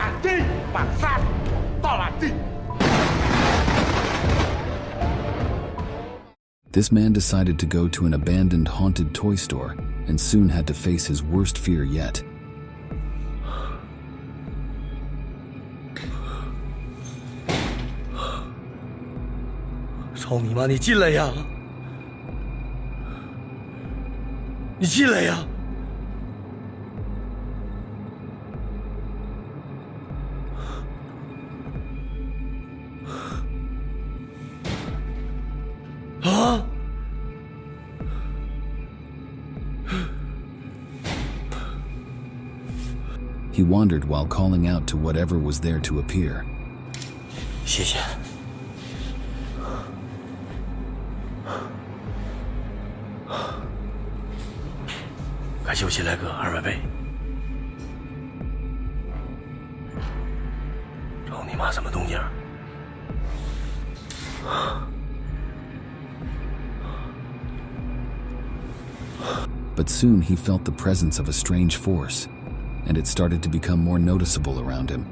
Anjing, bangsat, tol anjing. This man decided to go to an abandoned haunted toy store and soon had to face his worst fear yet. 操你妈！你进来呀！你进来呀！啊！ He wondered while calling out to whatever was there to appear. 谢谢。感谢我新来哥200倍。找你妈什么动静？ But soon he felt the presence of a strange force, and it started to become more noticeable around him.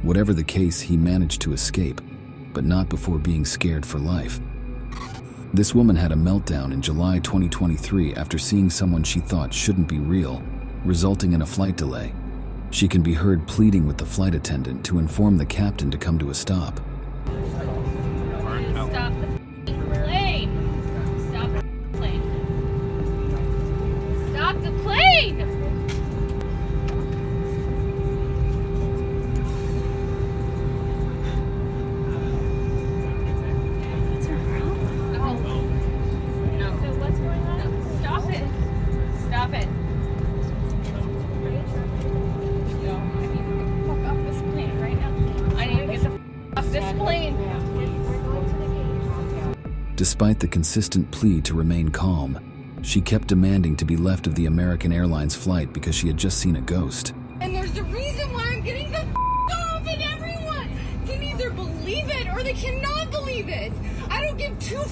Whatever the case, he managed to escape, but not before being scared for life. This woman had a meltdown in July 2023 after seeing someone she thought shouldn't be real, resulting in a flight delay. She can be heard pleading with the flight attendant to inform the captain to come to a stop. Stop the plane! Stop the plane! Stop the plane! What's her problem? No. So what's going on? No. Stop it! Stop it! No, I need to get the fuck off this plane right now. I need to get the fuck off this plane! Despite the consistent plea to remain calm, she kept demanding to be left of the American Airlines flight because she had just seen a ghost. And there's a reason why I'm getting the off, and everyone can either believe it or they cannot believe it. I don't give two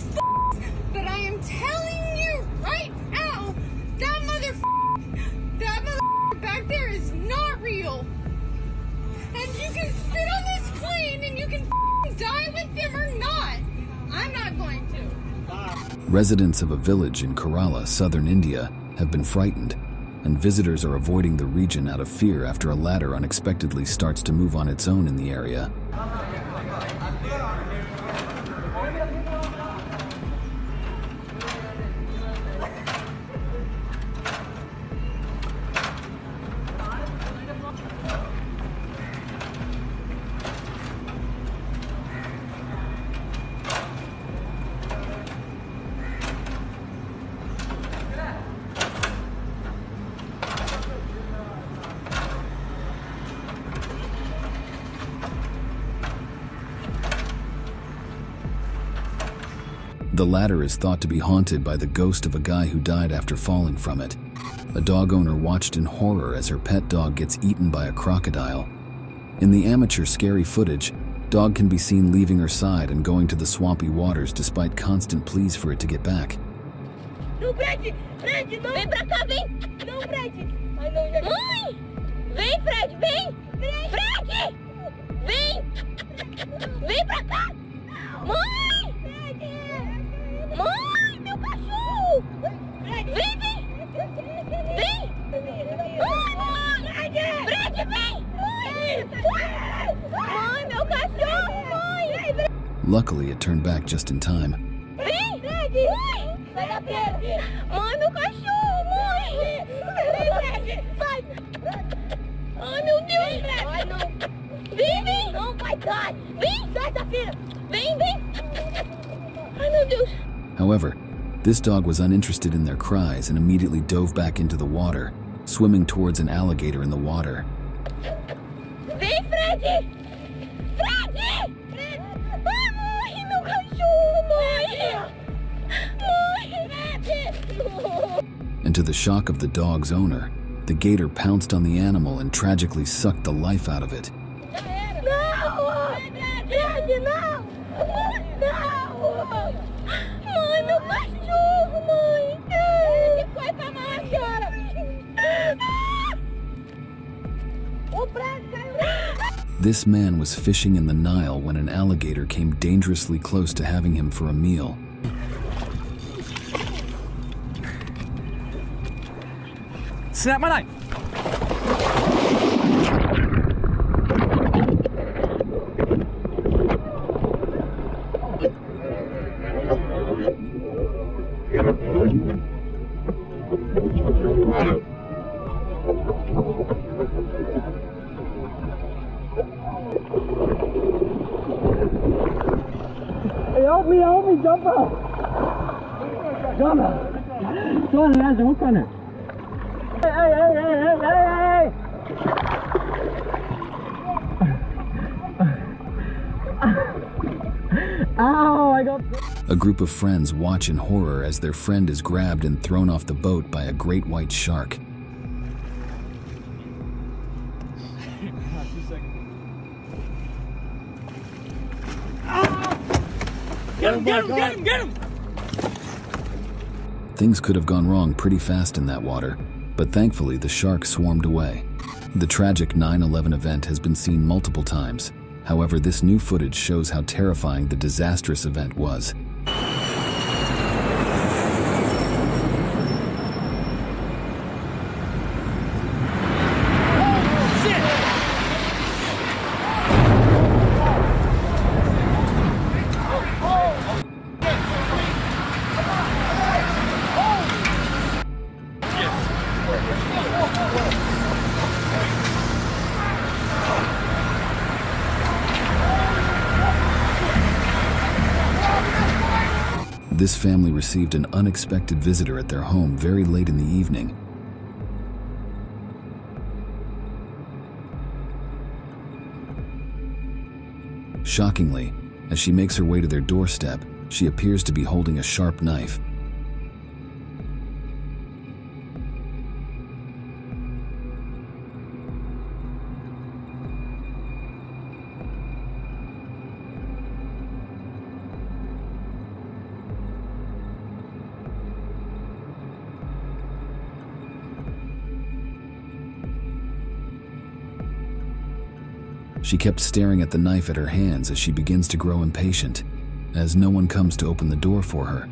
but I am telling you right now, that back there is not real. And you can sit on this plane and you can die with them or not. I'm not going to. Residents of a village in Kerala, southern India, have been frightened, and visitors are avoiding the region out of fear after a ladder unexpectedly starts to move on its own in the area. The ladder is thought to be haunted by the ghost of a guy who died after falling from it. A dog owner watched in horror as her pet dog gets eaten by a crocodile. In the amateur scary footage, dog can be seen leaving her side and going to the swampy waters despite constant pleas for it to get back. Não, Fred! Fred, não! Vem pra cá, vem! Não, Fred! Ai, não, já... Mãe! Vem, Fred, vem! Fred! Vem! Vem pra cá! Mãe! Mãe, meu cachorro! Vem, vem! Vem! Mãe! Fred, vem! Mãe, meu cachorro! Mãe! Luckily, it turned back just in time. Vem! Fred! Sai da pedra! Mãe, meu cachorro! Mãe! Vem, Fred! Sai! Ai, meu Deus! Ai, não! Vem, vem! Não vai dar! Vem! Sai da filha! Vem, vem! Deus. However, this dog was uninterested in their cries and immediately dove back into the water, swimming towards an alligator in the water. Vem, Fred! Fred! Fred! Ai, morre, meu cachorro! Morre! Morre! And to the shock of the dog's owner, the gator pounced on the animal and tragically sucked the life out of it. Não! Fred, não! Não! Mãe, meu cachorro, mãe! Ele foi pra mãe, senhora! O Fred caiu! This man was fishing in the Nile when an alligator came dangerously close to having him for a meal. Snap my knife. Help me, jump out! Jump out! Come on, guys, hook on it. Hey! Ow, I got... A group of friends watch in horror as their friend is grabbed and thrown off the boat by a great white shark. Get him! Things could have gone wrong pretty fast in that water, but thankfully the shark swarmed away. The tragic 9/11 event has been seen multiple times. However, this new footage shows how terrifying the disastrous event was. This family received an unexpected visitor at their home very late in the evening. Shockingly, as she makes her way to their doorstep, she appears to be holding a sharp knife. She kept staring at the knife at her hands as she begins to grow impatient, as no one comes to open the door for her.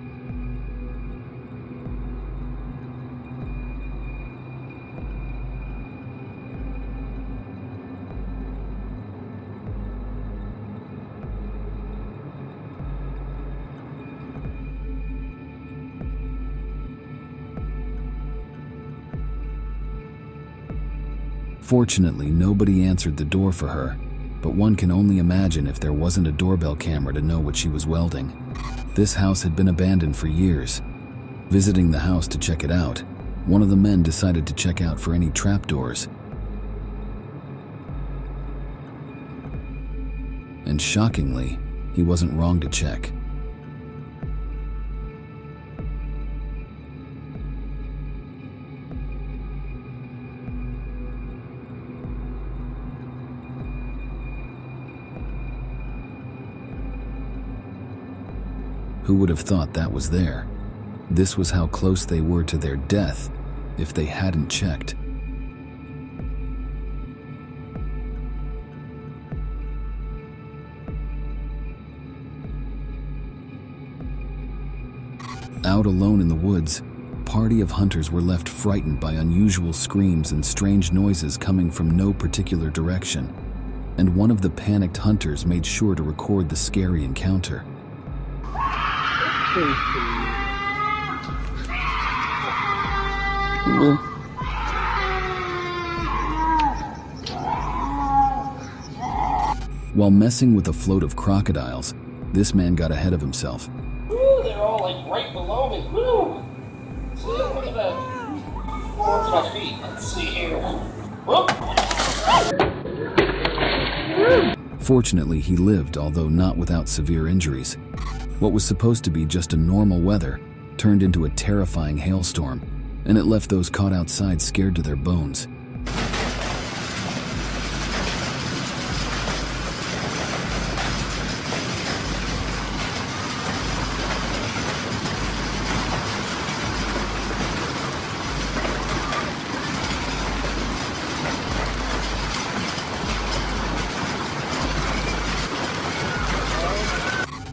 Fortunately, nobody answered the door for her, but one can only imagine if there wasn't a doorbell camera to know what she was welding. This house had been abandoned for years. Visiting the house to check it out, one of the men decided to check out for any trapdoors. And shockingly, he wasn't wrong to check. Who would have thought that was there? This was how close they were to their death if they hadn't checked. Out alone in the woods, a party of hunters were left frightened by unusual screams and strange noises coming from no particular direction, and one of the panicked hunters made sure to record the scary encounter. While messing with a float of crocodiles, this man got ahead of himself. Woo, they're all like right below me. Woo! See, look at that. Oh, it's my feet. Let's see here. Whoop! Fortunately, he lived, although not without severe injuries. What was supposed to be just a normal weather turned into a terrifying hailstorm, and it left those caught outside scared to their bones.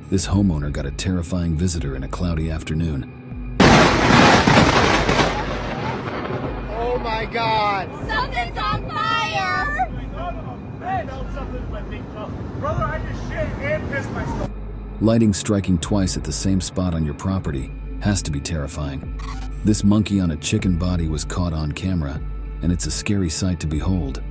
This homeowner got a terrifying visitor in a cloudy afternoon. Oh my God! Something's on fire! Brother, I just shit and pissed myself. Lighting striking twice at the same spot on your property has to be terrifying. This monkey on a chicken body was caught on camera, and it's a scary sight to behold.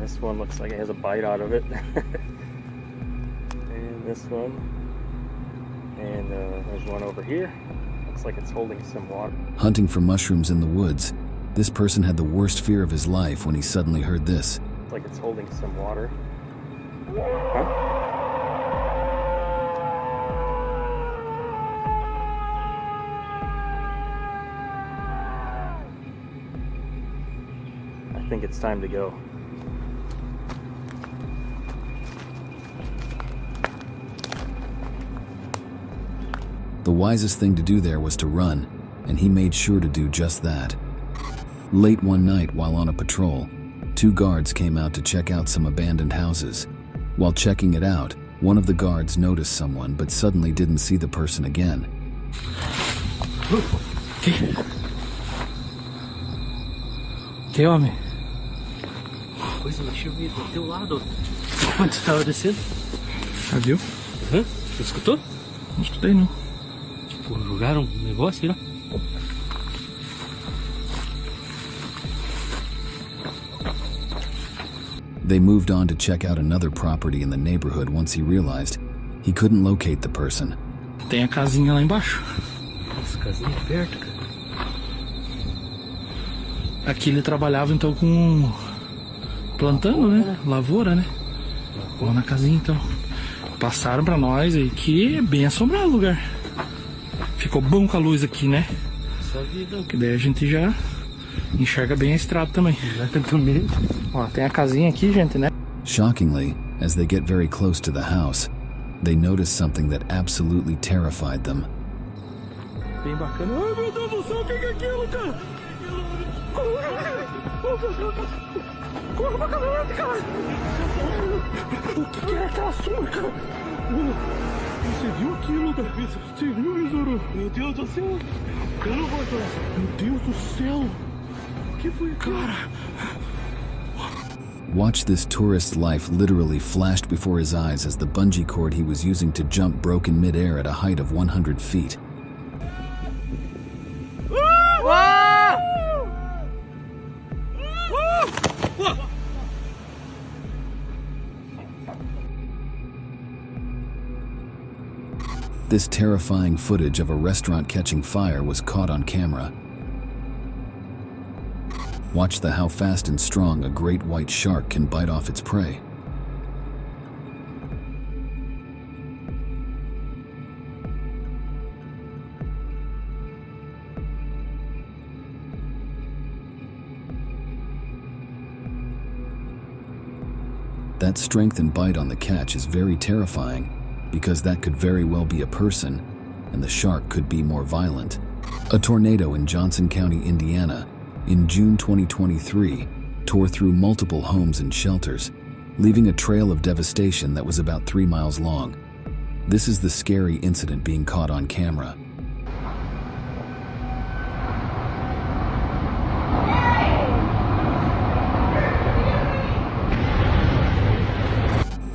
This one looks like it has a bite out of it. And this one. And there's one over here. Looks like it's holding some water. Hunting for mushrooms in the woods, this person had the worst fear of his life when he suddenly heard this. Looks like it's holding some water. Huh? I think it's time to go. The wisest thing to do there was to run, and he made sure to do just that. Late one night while on a patrol, 2 guards came out to check out some abandoned houses. While checking it out, one of the guards noticed someone but suddenly didn't see the person again. Que homem? Coisa mexeu meio do teu lado. Onde você estava descendo? Ah, viu? Hã? Você escutou? Não escutei, não. Tipo, jogaram um negócio, né? They moved on to check out another property in the neighborhood once he realized he couldn't locate the person. Tem a casinha lá embaixo. Nossa, casinha perto, cara. Aqui ele trabalhava então com plantando, né? Lavoura, né? Vamos na casinha então. Passaram pra nós aí que é bem assombrado o lugar. Ficou bom com a luz aqui, né? Essa vida. Que daí a gente já enxerga bem a estrada também. Ó, tem a casinha aqui, gente, né? Shockingly, as they get very close to the house, they notice something that absolutely terrified them. Bem bacana. Ai, meu Deus do céu, o que é aquilo, cara? Corre pra caminhonete, cara! O que é aquela sombra, cara? Você viu aquilo, Davi? Você viu isso, Zoro? Meu Deus do céu! Eu não vou atrás. Meu Deus do céu! O que foi, cara? Watch this tourist's life literally flashed before his eyes as the bungee cord he was using to jump broke in midair at a height of 100 feet. This terrifying footage of a restaurant catching fire was caught on camera. Watch how fast and strong a great white shark can bite off its prey. That strength and bite on the catch is very terrifying, because that could very well be a person, and the shark could be more violent. A tornado in Johnson County, Indiana, in June 2023, tore through multiple homes and shelters, leaving a trail of devastation that was about 3 miles long. This is the scary incident being caught on camera.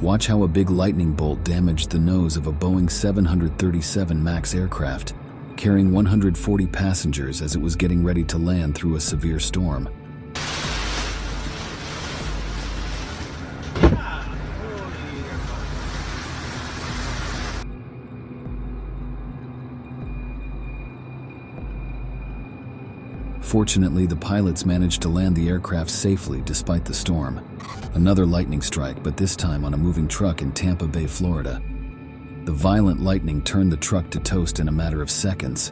Watch how a big lightning bolt damaged the nose of a Boeing 737 MAX aircraft, carrying 140 passengers as it was getting ready to land through a severe storm. Fortunately, the pilots managed to land the aircraft safely despite the storm. Another lightning strike, but this time on a moving truck in Tampa Bay, Florida. The violent lightning turned the truck to toast in a matter of seconds.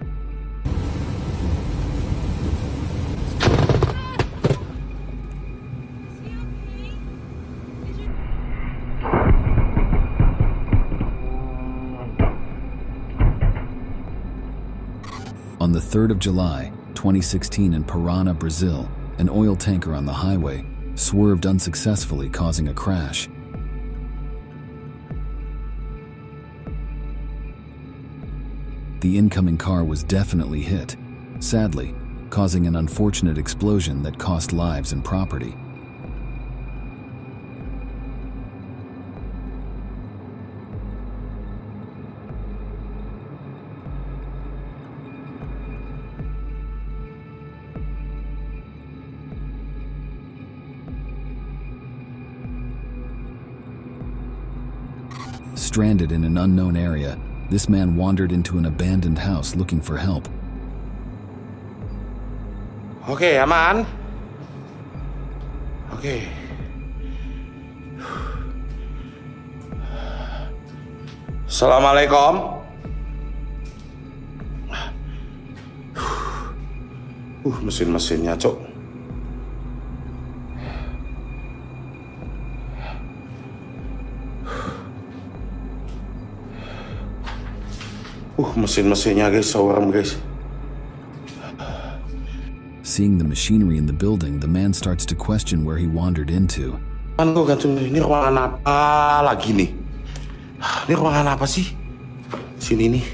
On the 3rd of July, 2016 in Parana, Brazil, an oil tanker on the highway swerved unsuccessfully, causing a crash. The incoming car was definitely hit, sadly, causing an unfortunate explosion that cost lives and property. Stranded in an unknown area, this man wandered into an abandoned house looking for help. Okay, aman. Okay. Assalamualaikum. Mesin-mesinnya, Cok. Mesin-mesinnya guys, seorang guys. Seeing the machinery in the building, the man starts to question where he wandered into. Ini ruangan apa lagi nih? Ini ruangan apa sih? Sini nih.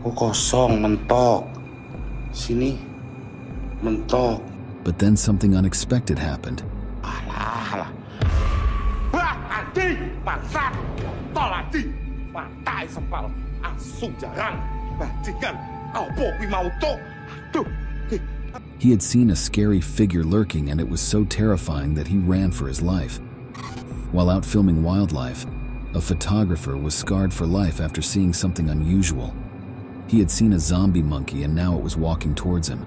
Oh, kosong, mentok. Sini, mentok. But then something unexpected happened. Alah. Wah, anjing, bangsat. Tol anjing. Matai sempal, asung jarang. Bajingan, apa kuwi mau to? Aduh. He had seen a scary figure lurking, and it was so terrifying that he ran for his life. While out filming wildlife, a photographer was scarred for life after seeing something unusual. He had seen a zombie monkey, and now it was walking towards him.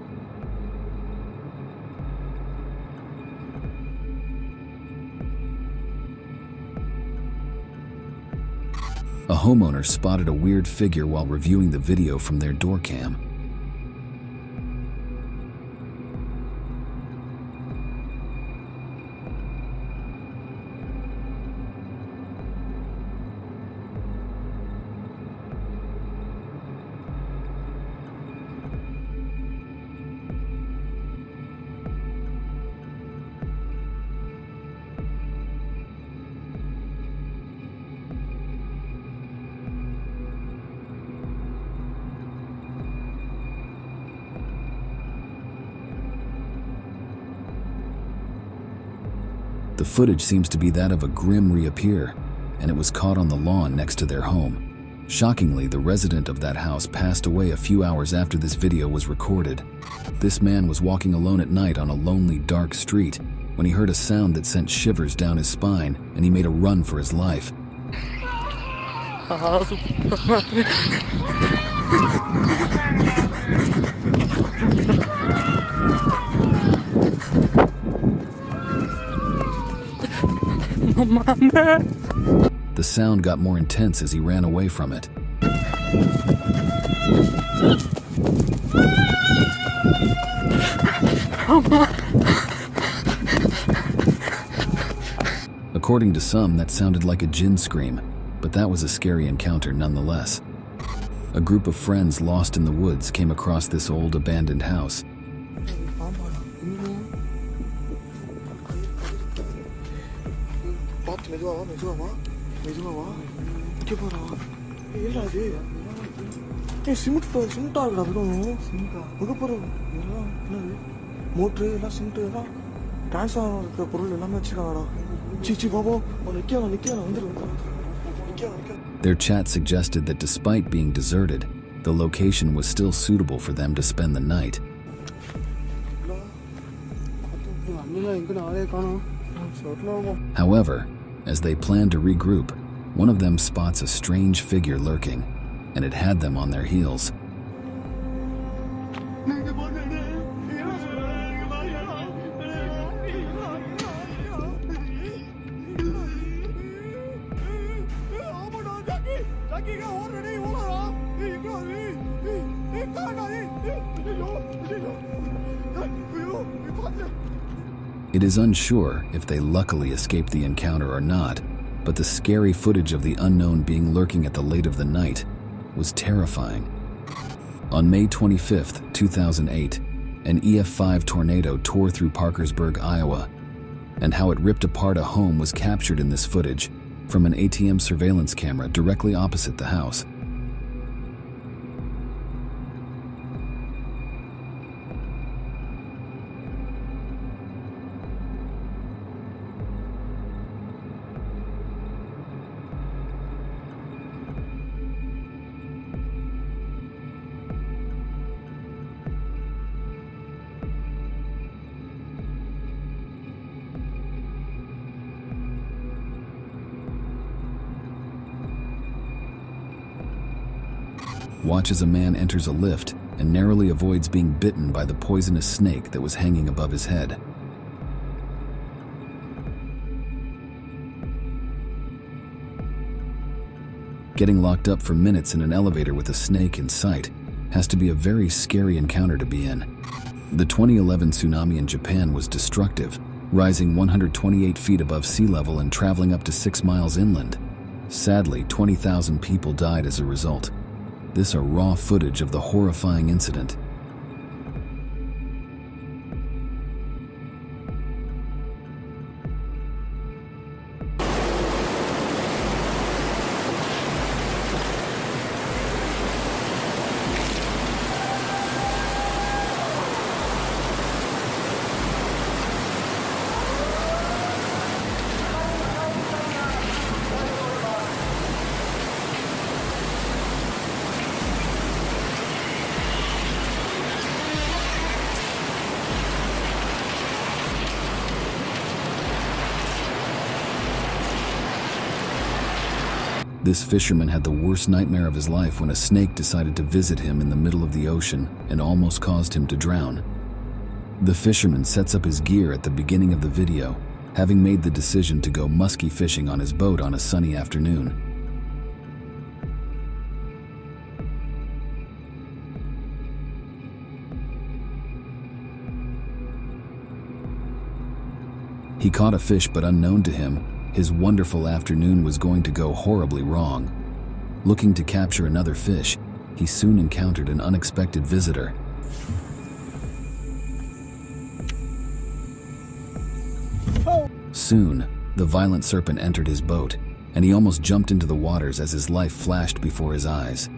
A homeowner spotted a weird figure while reviewing the video from their door cam. The footage seems to be that of a grim reappear, and it was caught on the lawn next to their home. Shockingly, the resident of that house passed away a few hours after this video was recorded. This man was walking alone at night on a lonely, dark street when he heard a sound that sent shivers down his spine, and he made a run for his life. The sound got more intense as he ran away from it. According to some, that sounded like a jinn scream, but that was a scary encounter nonetheless. A group of friends lost in the woods came across this old abandoned house. Dance ஆடுற பொருள் எல்லாமே வச்சுக்காடா சீச்சி பாபா நிக்கலாம் வந்துரு Their chat suggested that despite being deserted, the location was still suitable for them to spend the night. However, as they planned to regroup, one of them spots a strange figure lurking, and it had them on their heels. It is unsure if they luckily escaped the encounter or not, but the scary footage of the unknown being lurking at the late of the night was terrifying. On May 25, 2008, an EF5 tornado tore through Parkersburg, Iowa, and how it ripped apart a home was captured in this footage from an ATM surveillance camera directly opposite the house. Watch as a man enters a lift and narrowly avoids being bitten by the poisonous snake that was hanging above his head. Getting locked up for minutes in an elevator with a snake in sight has to be a very scary encounter to be in. The 2011 tsunami in Japan was destructive, rising 128 feet above sea level and traveling up to 6 miles inland. Sadly, 20,000 people died as a result. This are raw footage of the horrifying incident. This fisherman had the worst nightmare of his life when a snake decided to visit him in the middle of the ocean and almost caused him to drown. The fisherman sets up his gear at the beginning of the video, having made the decision to go musky fishing on his boat on a sunny afternoon. He caught a fish, but unknown to him, his wonderful afternoon was going to go horribly wrong. Looking to capture another fish, he soon encountered an unexpected visitor. Soon, the violent serpent entered his boat, and he almost jumped into the waters as his life flashed before his eyes.